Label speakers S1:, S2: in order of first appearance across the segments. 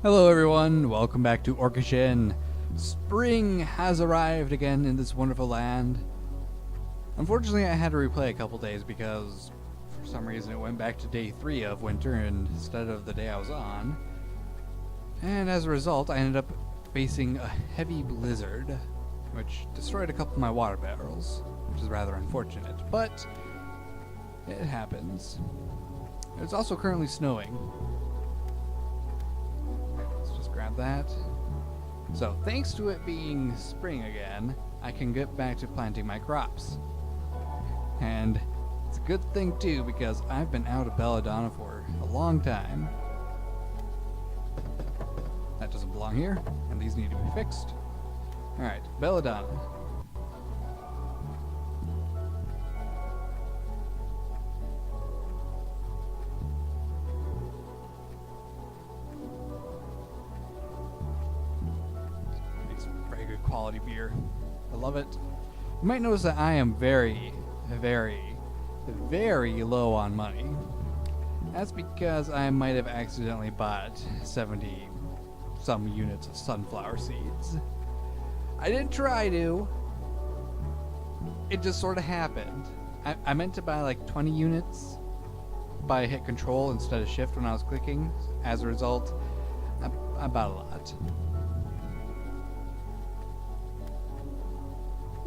S1: Hello everyone, welcome back to Orcish. Spring has arrived again in this wonderful land. Unfortunately, I had to replay a couple days because for some reason it went back to day 3 of winter instead of the day I was on. And as a result, I ended up facing a heavy blizzard, which destroyed a couple of my water barrels, which is rather unfortunate, but it happens. It's also currently snowing. Grab that. So thanks to it being spring again, I can get back to planting my crops. And it's a good thing too because I've been out of belladonna for a long time. That doesn't belong here, and these need to be fixed. Alright, belladonna. Quality beer. I love it. You might notice that I am very, very, very low on money. That's because I might have accidentally bought 70 some units of sunflower seeds. I didn't try to. It just sort of happened. I meant to buy like 20 units, but I hit control instead of shift when I was clicking. As a result, I bought a lot.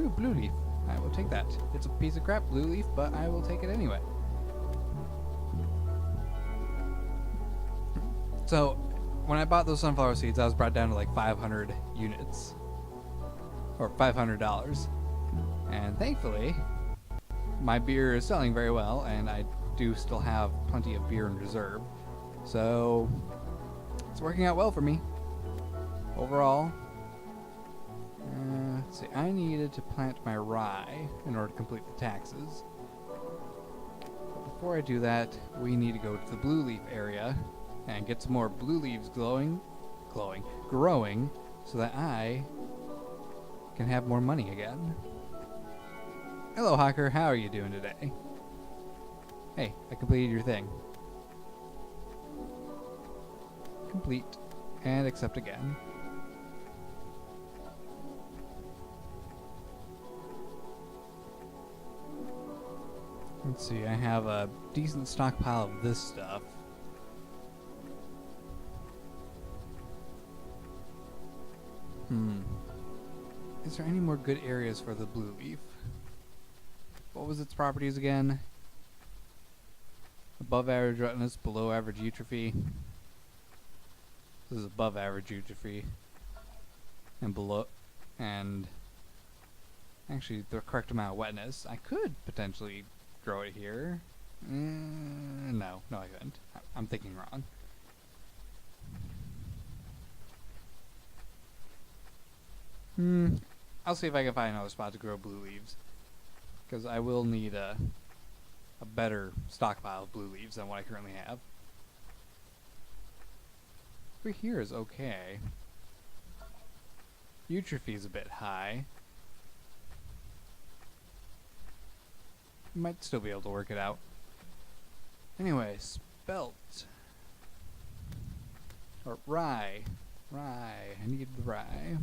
S1: Ooh, blue leaf. I will take that. It's a piece of crap, blue leaf, but I will take it anyway. So, when I bought those sunflower seeds, I was brought down to like 500 units. Or $500. And thankfully, my beer is selling very well, and I do still have plenty of beer in reserve. So, it's working out well for me. Overall. Let's see, I needed to plant my rye in order to complete the taxes. But before I do that, we need to go to the blue leaf area and get some more blue leaves growing, so that I can have more money again. Hello, Hawker, how are you doing today? Hey, I completed your thing. Complete, and accept again. Let's see, I have a decent stockpile of this stuff. Is there any more good areas for the blue leaf? What was its properties again? Above average roughness, below average eutrophy. This is above average eutrophy. And below, and actually the correct amount of wetness. I could potentially grow it here. No, I couldn't. I'm thinking wrong. I'll see if I can find another spot to grow blue leaves, because I will need a better stockpile of blue leaves than what I currently have. Over here is okay. Eutrophy is a bit high. Might still be able to work it out. Anyway, spelt. Or rye. Rye. I need the rye.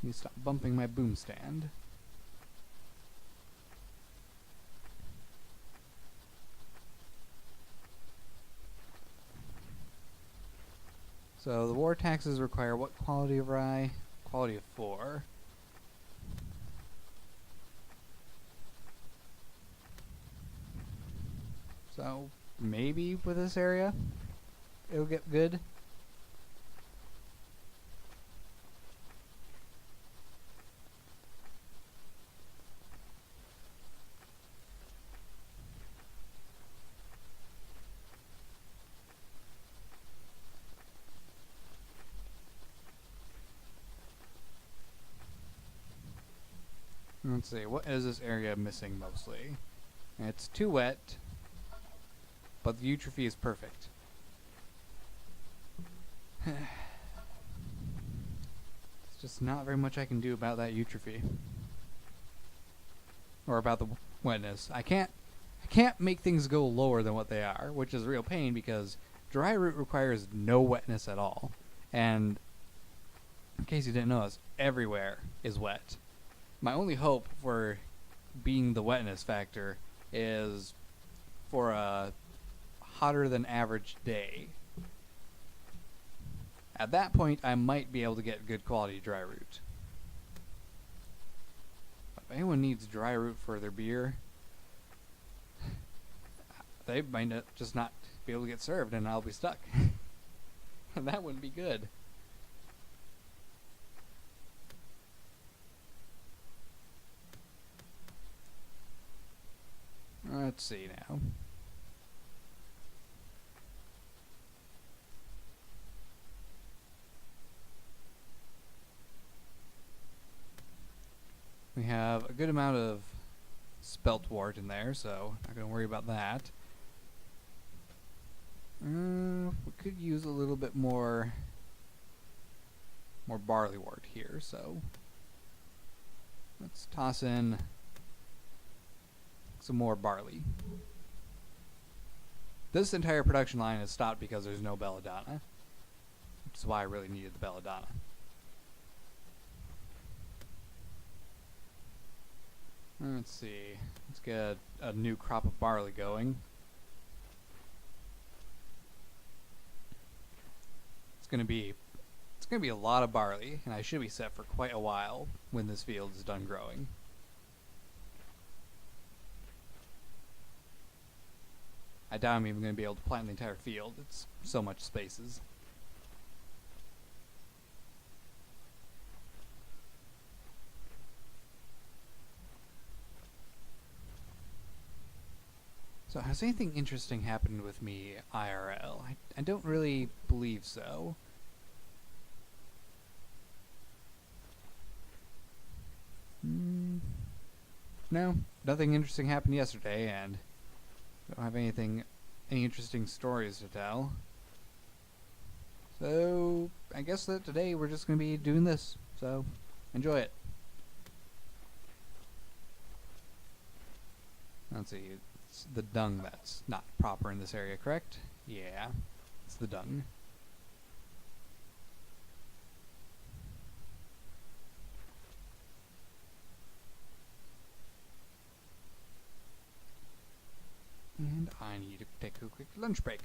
S1: Need to stop bumping my boom stand. So the war taxes require what quality of rye? Quality of 4. So, maybe with this area, it'll get good. Let's see, what is this area missing mostly? It's too wet. But the eutrophy is perfect. There's just not very much I can do about that eutrophy. Or about the wetness. I can't make things go lower than what they are, which is a real pain because dry root requires no wetness at all. And in case you didn't notice, everywhere is wet. My only hope for being the wetness factor is for a hotter than average day. At that point, I might be able to get good quality dry root. If anyone needs dry root for their beer, they might just not be able to get served and I'll be stuck. And that wouldn't be good. Let's see now. We have a good amount of speltwort in there, so not going to worry about that. We could use a little bit more barleywort here, so let's toss in some more barley. This entire production line is stopped because there's no belladonna, which is why I really needed the belladonna. Let's see. Let's get a new crop of barley going. It's gonna be a lot of barley, and I should be set for quite a while when this field is done growing. I doubt I'm even going to be able to plant the entire field. It's so much spaces. So has anything interesting happened with me IRL? I don't really believe so. No, nothing interesting happened yesterday, and I don't have any interesting stories to tell. So I guess that today we're just going to be doing this. So enjoy it. Let's see. It's the dung that's not proper in this area, correct? Yeah, it's the dung. And I need to take a quick lunch break.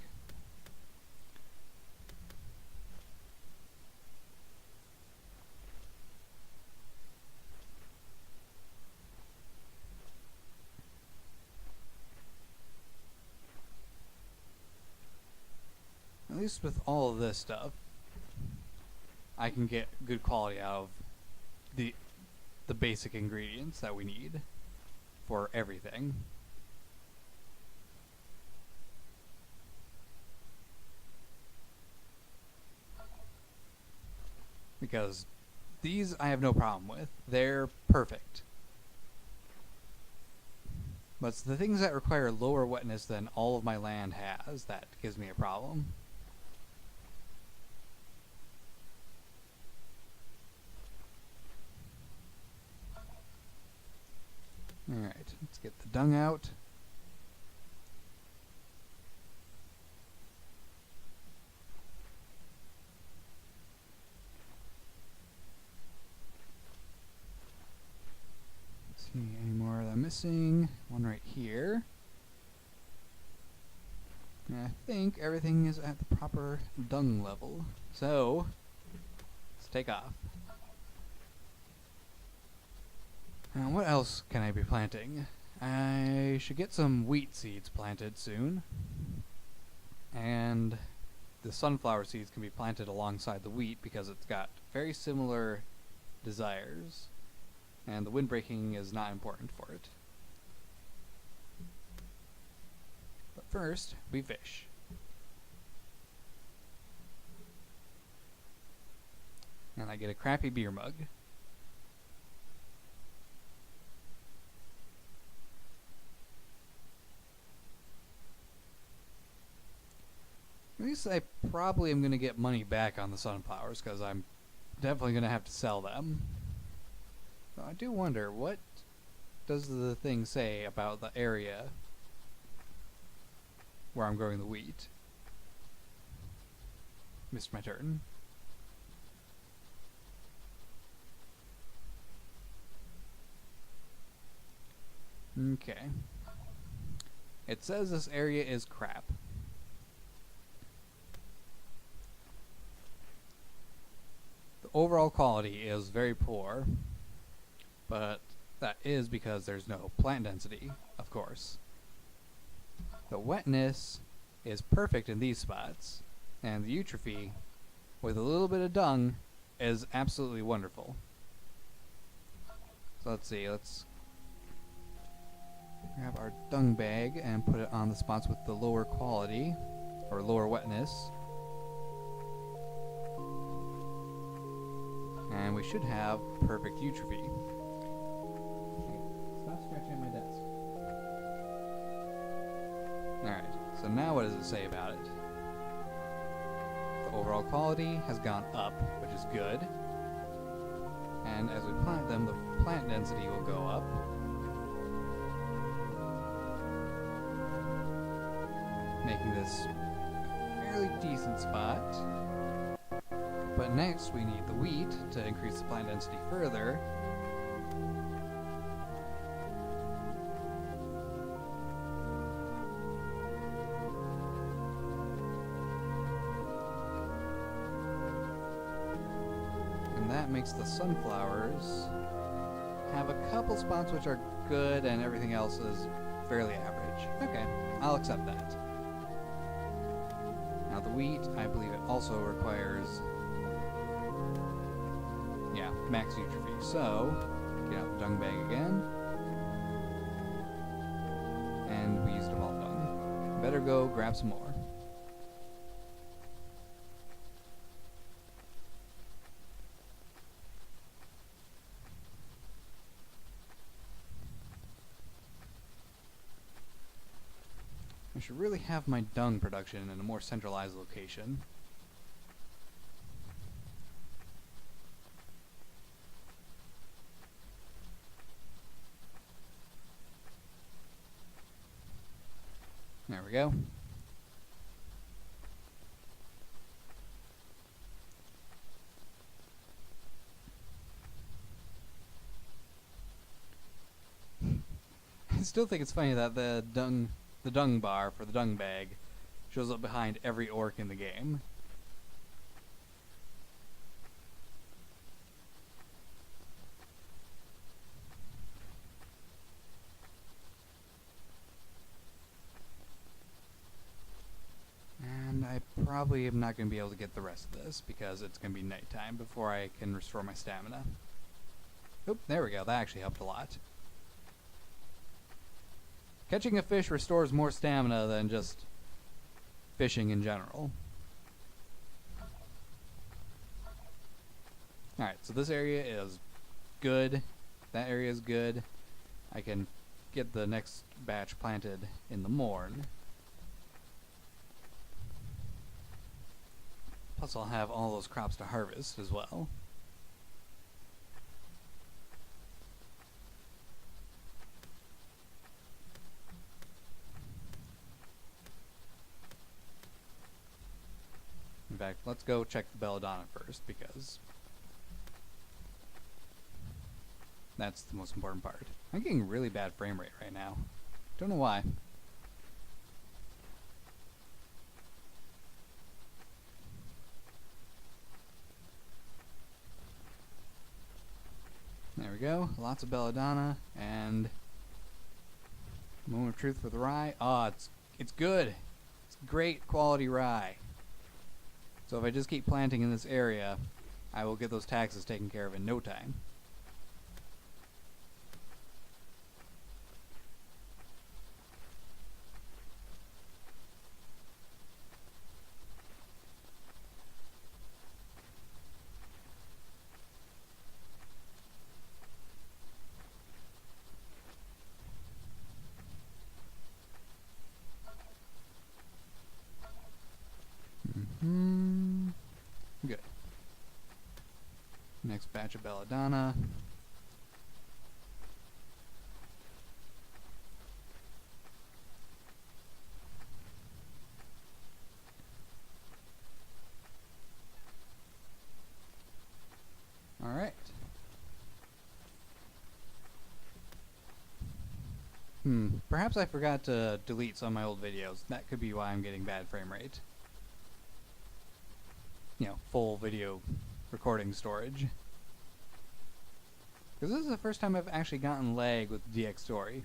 S1: At least with all of this stuff, I can get good quality out of the basic ingredients that we need for everything. Because these I have no problem with. They're perfect. But it's the things that require lower wetness than all of my land has that gives me a problem. Alright, let's get the dung out. Any more that I'm missing? One right here. And I think everything is at the proper dung level. So, let's take off. Now, what else can I be planting? I should get some wheat seeds planted soon. And the sunflower seeds can be planted alongside the wheat because it's got very similar desires. And the windbreaking is not important for it. But first, we fish. And I get a crappy beer mug. At least I probably am going to get money back on the sunflowers because I'm definitely going to have to sell them. So I do wonder, what does the thing say about the area where I'm growing the wheat? Missed my turn. Okay. It says this area is crap. The overall quality is very poor, but that is because there's no plant density, of course. The wetness is perfect in these spots, and the eutrophy, with a little bit of dung, is absolutely wonderful. So let's see, let's grab our dung bag and put it on the spots with the lower quality, or lower wetness. And we should have perfect eutrophy. Stop scratching at my desk. Alright, so now what does it say about it? The overall quality has gone up, which is good. And as we plant them, the plant density will go up. Making this a fairly decent spot. But next we need the wheat to increase the plant density further. And that makes the sunflowers have a couple spots which are good and everything else is fairly average. Okay, I'll accept that. Now the wheat, I believe it also requires max eutrophy. So, get out the dung bag again. And we used up all the dung. Better go grab some more. I should really have my dung production in a more centralized location. There we go. I still think it's funny that the dung bar for the dung bag shows up behind every orc in the game. And I probably am not going to be able to get the rest of this because it's going to be nighttime before I can restore my stamina. Oop, there we go. That actually helped a lot. Catching a fish restores more stamina than just fishing in general. Alright, so this area is good. That area is good. I can get the next batch planted in the morn. Plus I'll have all those crops to harvest as well. In fact, let's go check the belladonna first because that's the most important part. I'm getting really bad frame rate right now. Don't know why. There we go. Lots of belladonna and moment of truth for the rye. Ah, it's good. It's great quality rye. So if I just keep planting in this area, I will get those taxes taken care of in no time. Good. Next batch of belladonna. perhaps I forgot to delete some of my old videos. That could be why I'm getting bad frame rate. You know, full video recording storage. Because this is the first time I've actually gotten lag with DX Story.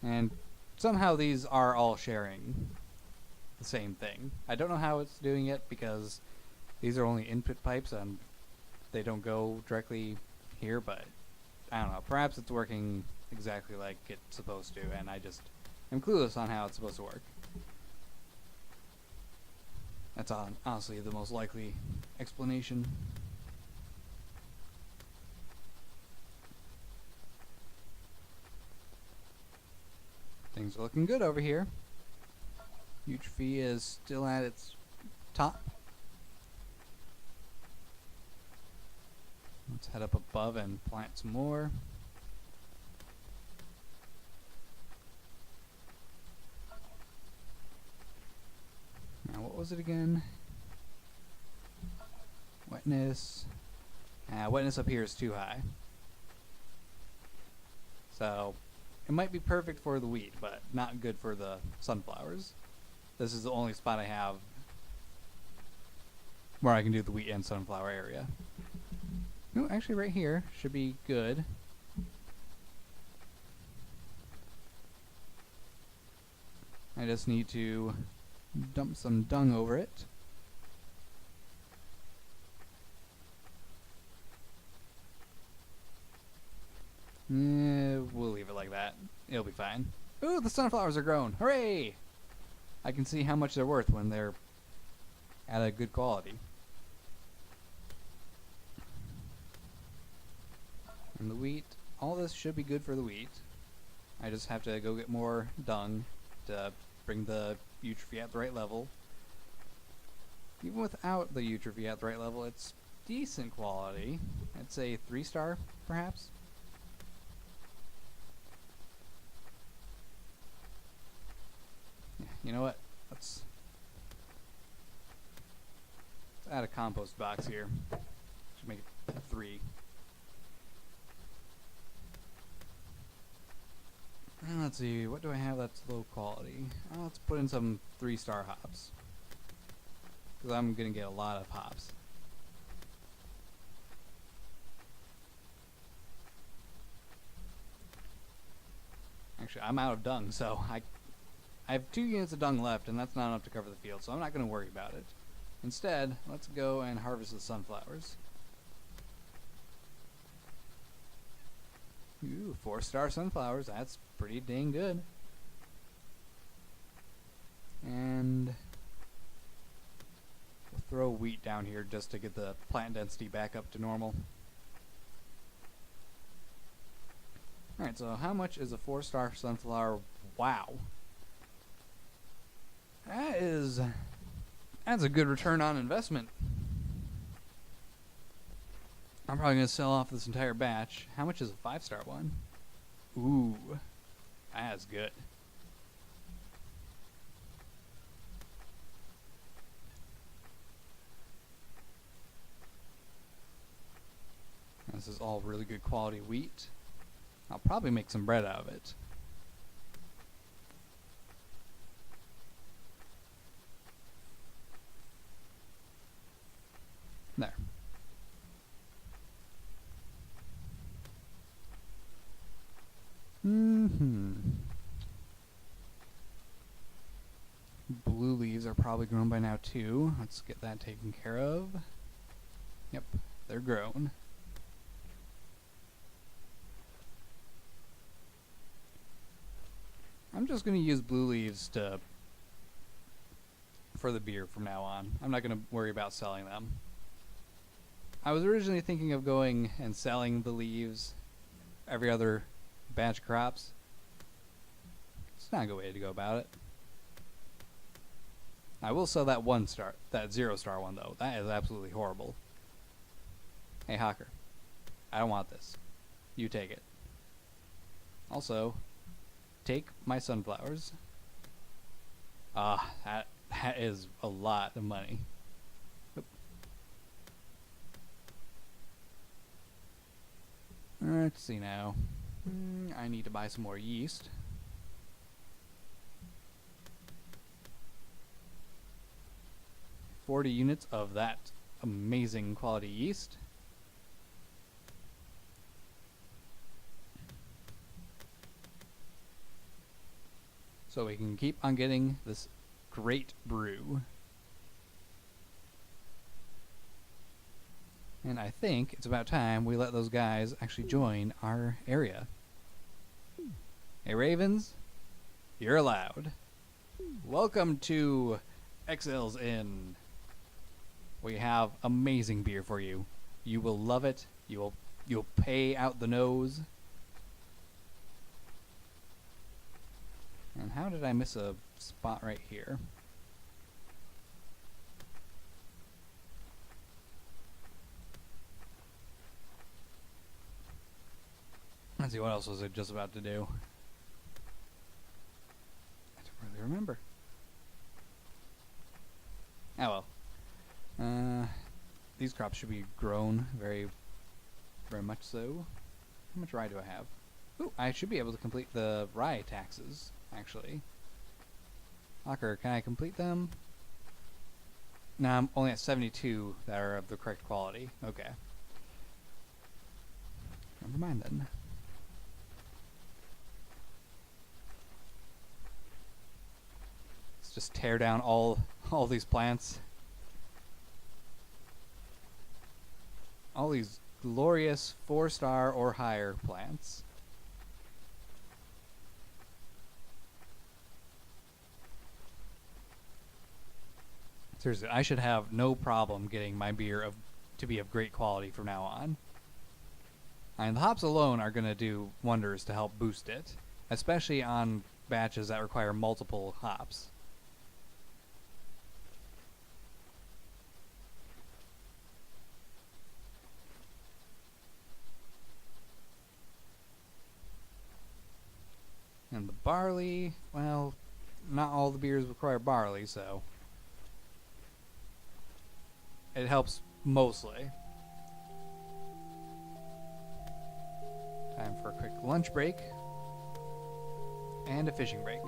S1: And somehow these are all sharing the same thing. I don't know how it's doing it because these are only input pipes and they don't go directly here, but I don't know. Perhaps it's working exactly like it's supposed to, and I just am clueless on how it's supposed to work. That's honestly the most likely explanation. Things are looking good over here. Eutrophy is still at its top. Let's head up above and plant some more. Now what was it again? Wetness. Wetness up here is too high. So it might be perfect for the wheat, but not good for the sunflowers. This is the only spot I have where I can do the wheat and sunflower area. No, actually right here should be good. I just need to dump some dung over it. We'll leave it like that. It'll be fine. Ooh, the sunflowers are grown. Hooray! I can see how much they're worth when they're at a good quality. And the wheat, all this should be good for the wheat. I just have to go get more dung to bring the eutrophy at the right level. Even without the eutrophy at the right level, it's decent quality. I'd say 3-star, perhaps. Yeah, you know what? Let's add a compost box here. Should make it 3. And let's see, what do I have that's low quality? Let's put in some 3-star hops. Because I'm going to get a lot of hops. Actually, I'm out of dung, so I have 2 units of dung left, and that's not enough to cover the field, so I'm not going to worry about it. Instead, let's go and harvest the sunflowers. Ooh, 4-star sunflowers. That's pretty dang good. And we'll throw wheat down here just to get the plant density back up to normal. Alright, so how much is a 4-star sunflower? Wow. That's a good return on investment. I'm probably going to sell off this entire batch. How much is a 5-star one? Ooh, that's good. This is all really good quality wheat. I'll probably make some bread out of it. There. Blue leaves are probably grown by now too. Let's get that taken care of. Yep, they're grown. I'm just going to use blue leaves for the beer from now on. I'm not going to worry about selling them. I was originally thinking of going and selling the leaves every other batch of crops. It's not a good way to go about it. I will sell that 1-star, that 0-star one though. That is absolutely horrible. Hey Hawker, I don't want this. You take it. Also, take my sunflowers. That is a lot of money. Oop. Let's see now. I need to buy some more yeast. $40 units of that amazing quality yeast. So we can keep on getting this great brew. And I think it's about time we let those guys actually join our area. Hey Ravens, you're allowed. Welcome to Exel's Inn. We have amazing beer for you. You will love it. You'll pay out the nose. And how did I miss a spot right here? Let's see, what else was I just about to do? I don't really remember. Oh well. These crops should be grown very much so. How much rye do I have? Ooh, I should be able to complete the rye taxes, actually. Hawker, can I complete them? No, I'm only at 72 that are of the correct quality. Okay. Never mind then. Let's just tear down all these plants. All these glorious 4-star or higher plants. Seriously, I should have no problem getting my beer to be of great quality from now on. And the hops alone are going to do wonders to help boost it, especially on batches that require multiple hops. And the barley, well, not all the beers require barley, so it helps mostly. Time for a quick lunch break and a fishing break.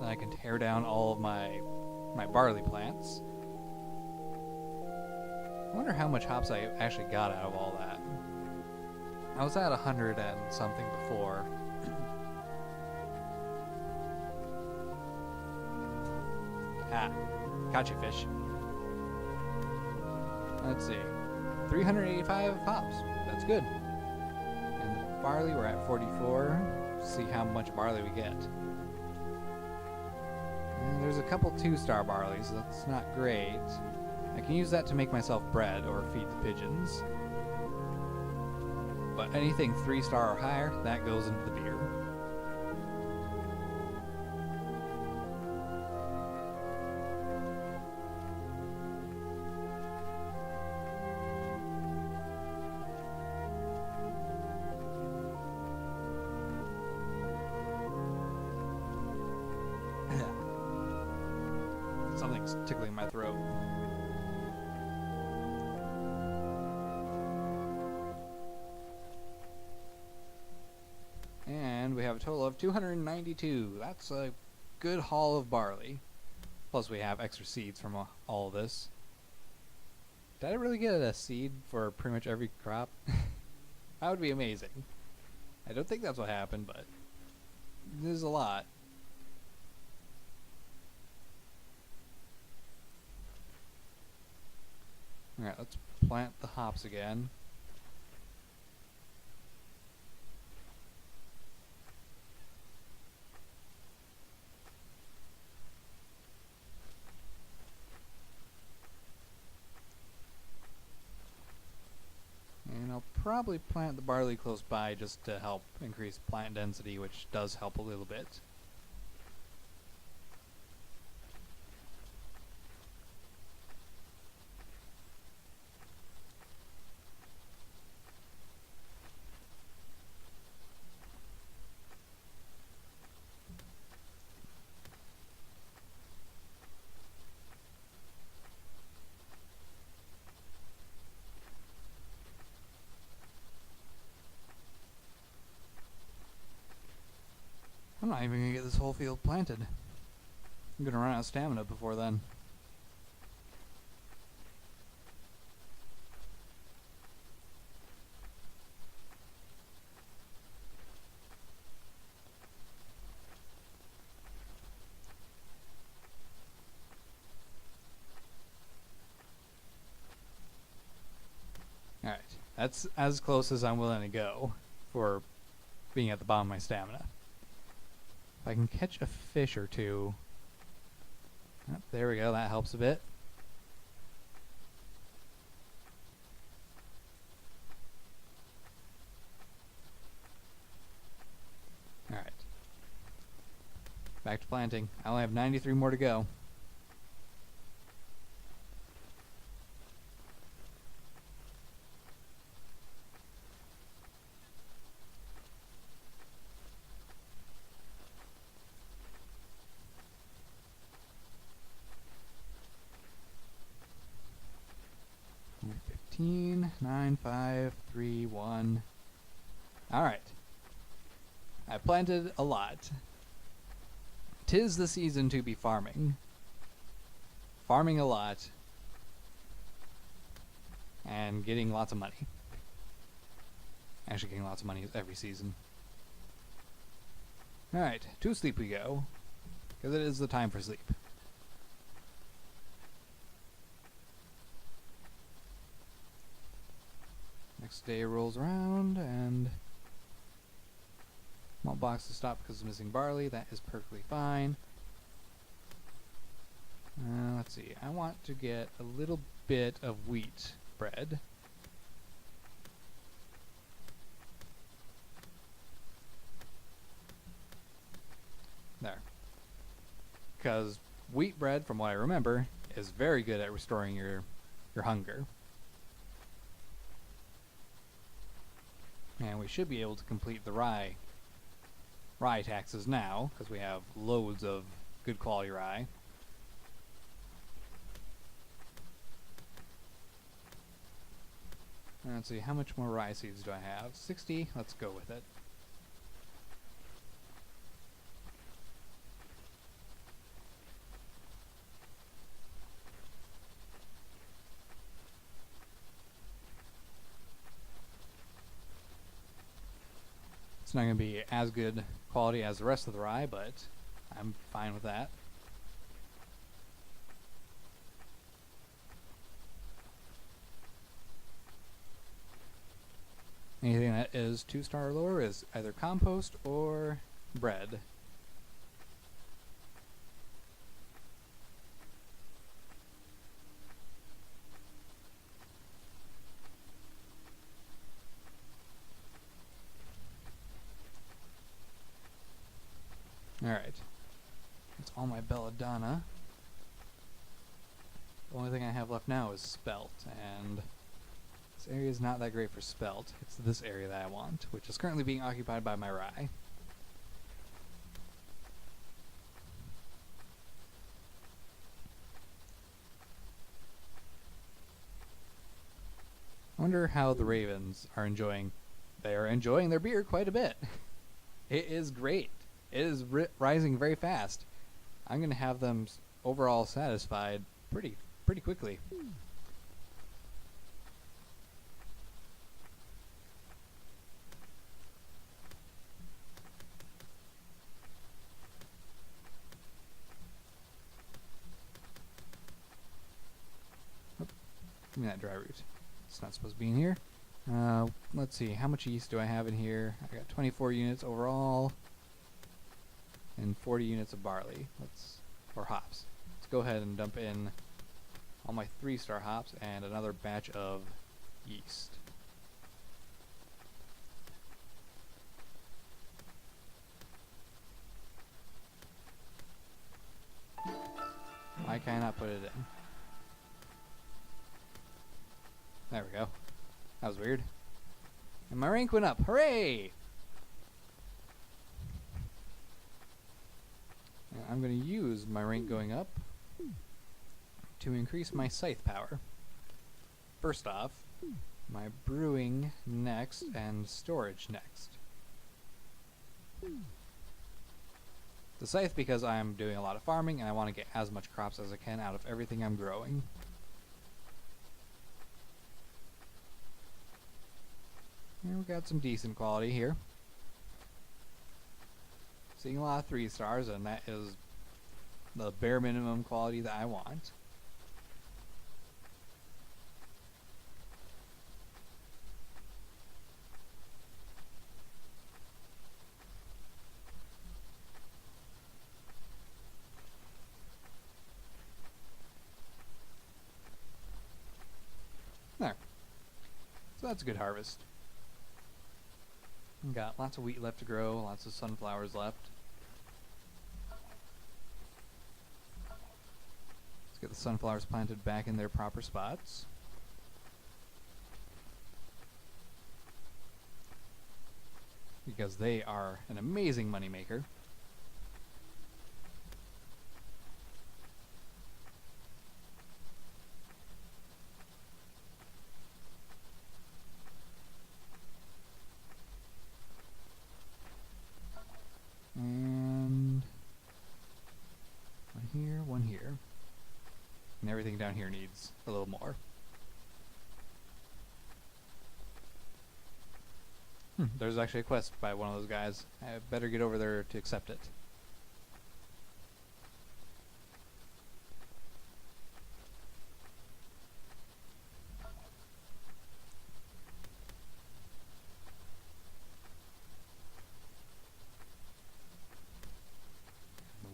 S1: Then I can tear down all of my barley plants. I wonder how much hops I actually got out of all that. I was at 100 and something before. Caught you, fish. Let's see. 385 hops. That's good. And the barley, we're at 44. See how much barley we get. And there's a couple 2-star barleys. So that's not great. I can use that to make myself bread or feed the pigeons. But anything 3-star or higher, that goes into the beer. Something's tickling my throat. And we have a total of 292. That's a good haul of barley. Plus we have extra seeds from all of this. Did I really get a seed for pretty much every crop? That would be amazing. I don't think that's what happened, but there's a lot. Alright, let's plant the hops again. And I'll probably plant the barley close by just to help increase plant density, which does help a little bit. I'm not even gonna get this whole field planted. I'm gonna run out of stamina before then. Alright, that's as close as I'm willing to go for being at the bottom of my stamina. If I can catch a fish or two... Oh, there we go, that helps a bit. Alright. Back to planting. I only have 93 more to go. Fifteen, 9, 5, 3, 1. Alright. I planted a lot. 'Tis the season to be farming. Farming a lot. And getting lots of money. Actually, getting lots of money every season. Alright, to sleep we go. Because it is the time for sleep. Next day rolls around, and malt box to stop because it's missing barley. That is perfectly fine. Let's see. I want to get a little bit of wheat bread. There. Because wheat bread, from what I remember, is very good at restoring your hunger. And we should be able to complete the rye taxes now, because we have loads of good quality rye. Let's see, how much more rye seeds do I have? 60, let's go with it. It's not going to be as good quality as the rest of the rye, but I'm fine with that. Anything that is 2-star or lower is either compost or bread. Alright. That's all my belladonna. The only thing I have left now is spelt, and this area is not that great for spelt. It's this area that I want, which is currently being occupied by my rye. I wonder how the ravens are enjoying. They are enjoying their beer quite a bit. It is great. It is rising very fast. I'm going to have them overall satisfied pretty quickly. Oh, give me that dry root. It's not supposed to be in here. Let's see, how much yeast do I have in here? I got 24 units overall. And 40 units of barley, or hops. Let's go ahead and dump in all my 3-star hops and another batch of yeast. Why can I not put it in? There we go. That was weird. And my rank went up. Hooray! I'm going to use my rank going up to increase my scythe power. First off, my brewing next and storage next. The scythe because I'm doing a lot of farming and I want to get as much crops as I can out of everything I'm growing. And we got some decent quality here. Seeing a lot of 3 stars, and that is the bare minimum quality that I want. There. So that's a good harvest. We've got lots of wheat left to grow, lots of sunflowers left. Let's get the sunflowers planted back in their proper spots. Because they are an amazing moneymaker. And one here. And everything down here needs a little more. There's actually a quest by one of those guys. I better get over there to accept it.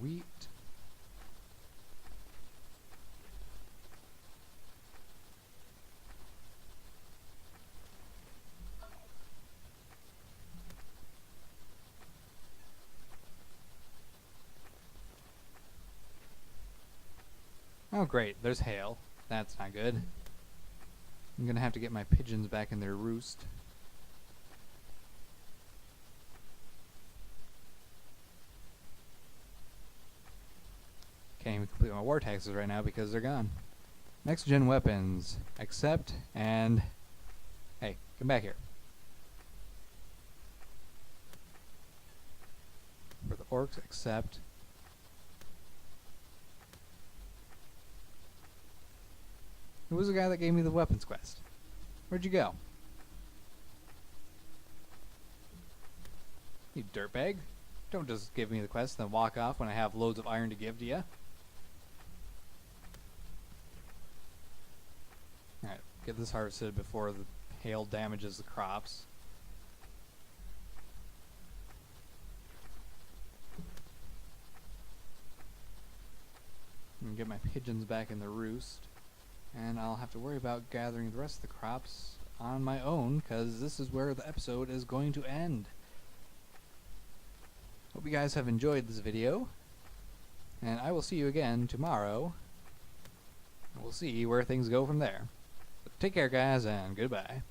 S1: Wheat. Oh great, there's hail. That's not good. I'm gonna have to get my pigeons back in their roost. Can't even complete my war taxes right now because they're gone. Next gen weapons. Accept and... Hey, come back here. For the orcs, accept. Who was the guy that gave me the weapons quest? Where'd you go? You dirtbag. Don't just give me the quest and then walk off when I have loads of iron to give to you. Alright, get this harvested before the hail damages the crops. And get my pigeons back in the roost. And I'll have to worry about gathering the rest of the crops on my own, because this is where the episode is going to end. Hope you guys have enjoyed this video, and I will see you again tomorrow. We'll see where things go from there. So take care, guys, and goodbye.